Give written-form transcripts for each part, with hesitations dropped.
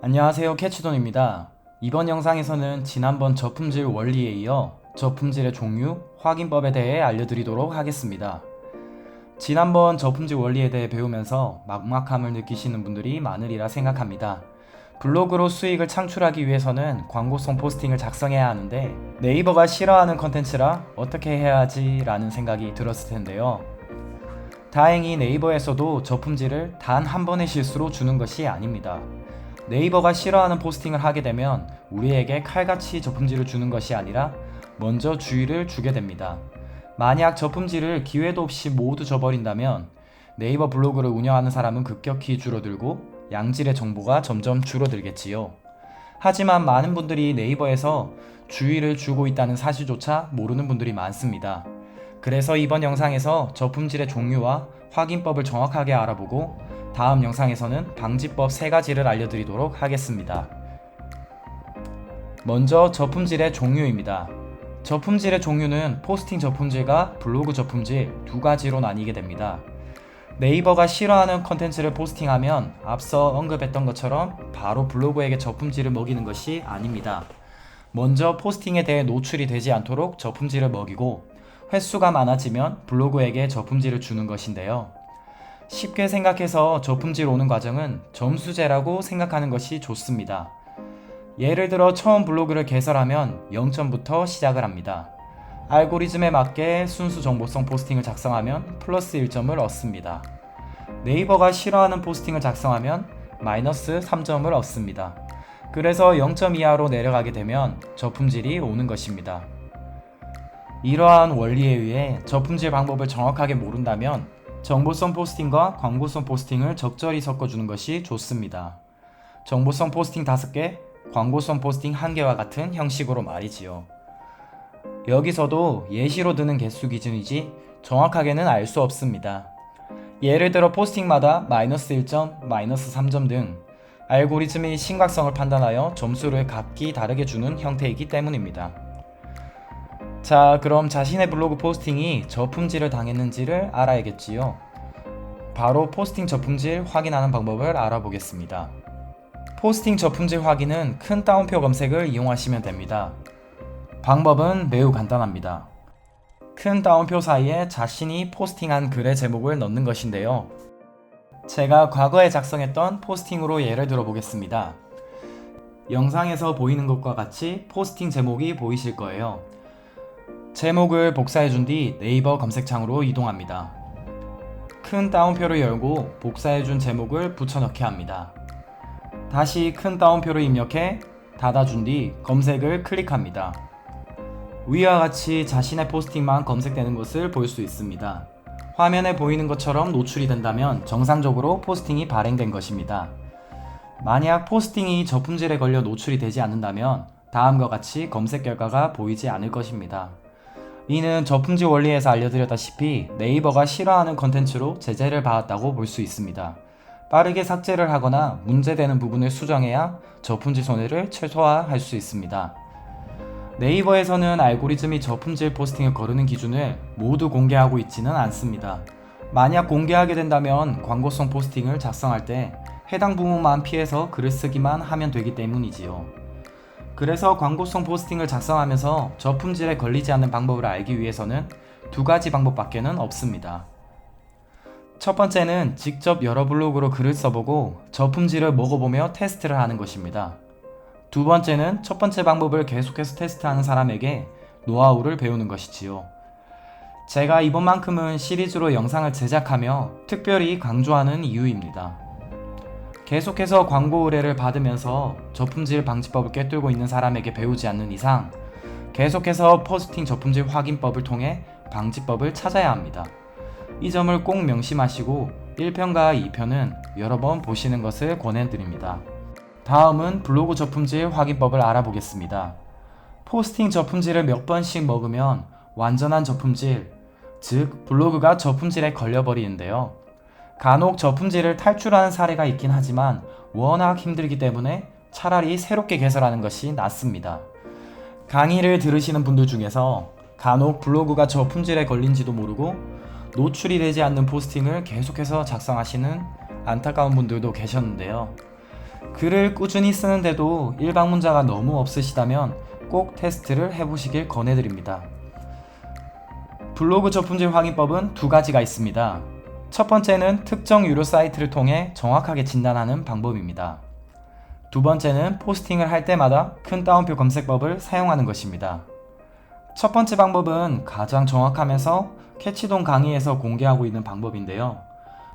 안녕하세요, 캐치돈입니다. 이번 영상에서는 지난번 저품질 원리에 이어 저품질의 종류, 확인법에 대해 알려드리도록 하겠습니다. 지난번 저품질 원리에 대해 배우면서 막막함을 느끼시는 분들이 많으리라 생각합니다. 블로그로 수익을 창출하기 위해서는 광고성 포스팅을 작성해야 하는데 네이버가 싫어하는 컨텐츠라 어떻게 해야 하지? 라는 생각이 들었을 텐데요. 다행히 네이버에서도 저품질을 단 한 번의 실수로 주는 것이 아닙니다. 네이버가 싫어하는 포스팅을 하게 되면 우리에게 칼같이 저품질을 주는 것이 아니라 먼저 주의를 주게 됩니다. 만약 저품질을 기회도 없이 모두 줘버린다면 네이버 블로그를 운영하는 사람은 급격히 줄어들고 양질의 정보가 점점 줄어들겠지요. 하지만 많은 분들이 네이버에서 주의를 주고 있다는 사실조차 모르는 분들이 많습니다. 그래서 이번 영상에서 저품질의 종류와 확인법을 정확하게 알아보고 다음 영상에서는 방지법 3가지를 알려드리도록 하겠습니다. 먼저 저품질의 종류입니다. 저품질의 종류는 포스팅 저품질과 블로그 저품질 두 가지로 나뉘게 됩니다. 네이버가 싫어하는 컨텐츠를 포스팅하면 앞서 언급했던 것처럼 바로 블로그에게 저품질을 먹이는 것이 아닙니다. 먼저 포스팅에 대해 노출이 되지 않도록 저품질을 먹이고 횟수가 많아지면 블로그에게 저품질을 주는 것인데요. 쉽게 생각해서 저품질 오는 과정은 점수제라고 생각하는 것이 좋습니다. 예를 들어 처음 블로그를 개설하면 0점부터 시작을 합니다. 알고리즘에 맞게 순수 정보성 포스팅을 작성하면 플러스 1점을 얻습니다. 네이버가 싫어하는 포스팅을 작성하면 마이너스 3점을 얻습니다. 그래서 0점 이하로 내려가게 되면 저품질이 오는 것입니다. 이러한 원리에 의해 저품질 방법을 정확하게 모른다면 정보성 포스팅과 광고성 포스팅을 적절히 섞어주는 것이 좋습니다. 정보성 포스팅 5개, 광고성 포스팅 1개와 같은 형식으로 말이지요. 여기서도 예시로 드는 개수 기준이지 정확하게는 알 수 없습니다. 예를 들어 포스팅마다 마이너스 1점, 마이너스 3점 등 알고리즘이 심각성을 판단하여 점수를 각기 다르게 주는 형태이기 때문입니다. 자, 그럼 자신의 블로그 포스팅이 저품질을 당했는지를 알아야겠지요. 바로 포스팅 저품질 확인하는 방법을 알아보겠습니다. 포스팅 저품질 확인은 큰 따옴표 검색을 이용하시면 됩니다. 방법은 매우 간단합니다. 큰 따옴표 사이에 자신이 포스팅한 글의 제목을 넣는 것인데요. 제가 과거에 작성했던 포스팅으로 예를 들어 보겠습니다. 영상에서 보이는 것과 같이 포스팅 제목이 보이실 거예요. 제목을 복사해준 뒤 네이버 검색창으로 이동합니다. 큰 따옴표를 열고 복사해준 제목을 붙여넣기 합니다. 다시 큰 따옴표를 입력해 닫아준 뒤 검색을 클릭합니다. 위와 같이 자신의 포스팅만 검색되는 것을 볼 수 있습니다. 화면에 보이는 것처럼 노출이 된다면 정상적으로 포스팅이 발행된 것입니다. 만약 포스팅이 저품질에 걸려 노출이 되지 않는다면 다음과 같이 검색 결과가 보이지 않을 것입니다. 이는 저품질 원리에서 알려드렸다시피 네이버가 싫어하는 컨텐츠로 제재를 받았다고 볼 수 있습니다. 빠르게 삭제를 하거나 문제되는 부분을 수정해야 저품질 손해를 최소화할 수 있습니다. 네이버에서는 알고리즘이 저품질 포스팅을 거르는 기준을 모두 공개하고 있지는 않습니다. 만약 공개하게 된다면 광고성 포스팅을 작성할 때 해당 부분만 피해서 글을 쓰기만 하면 되기 때문이지요. 그래서 광고성 포스팅을 작성하면서 저품질에 걸리지 않는 방법을 알기 위해서는 2가지 방법밖에는 없습니다. 첫 번째는 직접 여러 블로그로 글을 써보고 저품질을 먹어보며 테스트를 하는 것입니다. 두 번째는 첫 번째 방법을 계속해서 테스트하는 사람에게 노하우를 배우는 것이지요. 제가 이번만큼은 시리즈로 영상을 제작하며 특별히 강조하는 이유입니다. 계속해서 광고 의뢰를 받으면서 저품질 방지법을 꿰뚫고 있는 사람에게 배우지 않는 이상 계속해서 포스팅 저품질 확인법을 통해 방지법을 찾아야 합니다. 이 점을 꼭 명심하시고 1편과 2편은 여러 번 보시는 것을 권해드립니다. 다음은 블로그 저품질 확인법을 알아보겠습니다. 포스팅 저품질을 몇 번씩 먹으면 완전한 저품질, 즉 블로그가 저품질에 걸려버리는데요. 간혹 저품질을 탈출하는 사례가 있긴 하지만 워낙 힘들기 때문에 차라리 새롭게 개설하는 것이 낫습니다. 강의를 들으시는 분들 중에서 간혹 블로그가 저품질에 걸린지도 모르고 노출이 되지 않는 포스팅을 계속해서 작성하시는 안타까운 분들도 계셨는데요. 글을 꾸준히 쓰는데도 일방문자가 너무 없으시다면 꼭 테스트를 해보시길 권해드립니다. 블로그 저품질 확인법은 두 가지가 있습니다. 첫 번째는 특정 유료 사이트를 통해 정확하게 진단하는 방법입니다. 두 번째는 포스팅을 할 때마다 큰 따옴표 검색법을 사용하는 것입니다. 첫 번째 방법은 가장 정확하면서 캐치동 강의에서 공개하고 있는 방법인데요.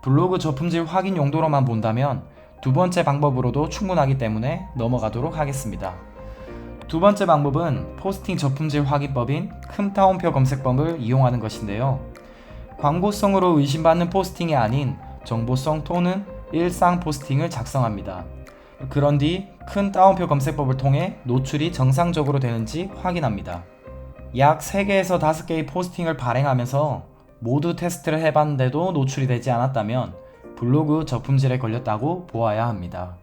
블로그 저품질 확인 용도로만 본다면 두 번째 방법으로도 충분하기 때문에 넘어가도록 하겠습니다. 두 번째 방법은 포스팅 저품질 확인법인 큰 따옴표 검색법을 이용하는 것인데요. 광고성으로 의심받는 포스팅이 아닌 정보성 또는 일상 포스팅을 작성합니다. 그런 뒤 큰 따옴표 검색법을 통해 노출이 정상적으로 되는지 확인합니다. 약 3개에서 5개의 포스팅을 발행하면서 모두 테스트를 해봤는데도 노출이 되지 않았다면 블로그 저품질에 걸렸다고 보아야 합니다.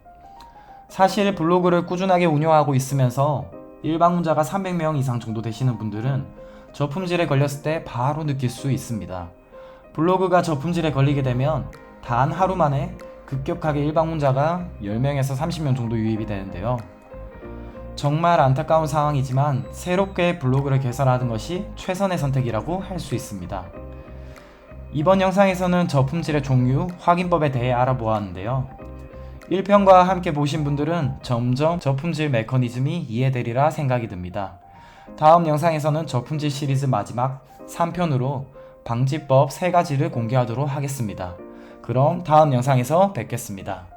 사실 블로그를 꾸준하게 운영하고 있으면서 일방문자가 300명 이상 정도 되시는 분들은 저품질에 걸렸을 때 바로 느낄 수 있습니다. 블로그가 저품질에 걸리게 되면 단 하루 만에 급격하게 일방문자가 10명에서 30명 정도 유입이 되는데요. 정말 안타까운 상황이지만 새롭게 블로그를 개설하는 것이 최선의 선택이라고 할 수 있습니다. 이번 영상에서는 저품질의 종류, 확인법에 대해 알아보았는데요. 1편과 함께 보신 분들은 점점 저품질 메커니즘이 이해되리라 생각이 듭니다. 다음 영상에서는 저품질 시리즈 마지막 3편으로 방지법 3가지를 공개하도록 하겠습니다. 그럼 다음 영상에서 뵙겠습니다.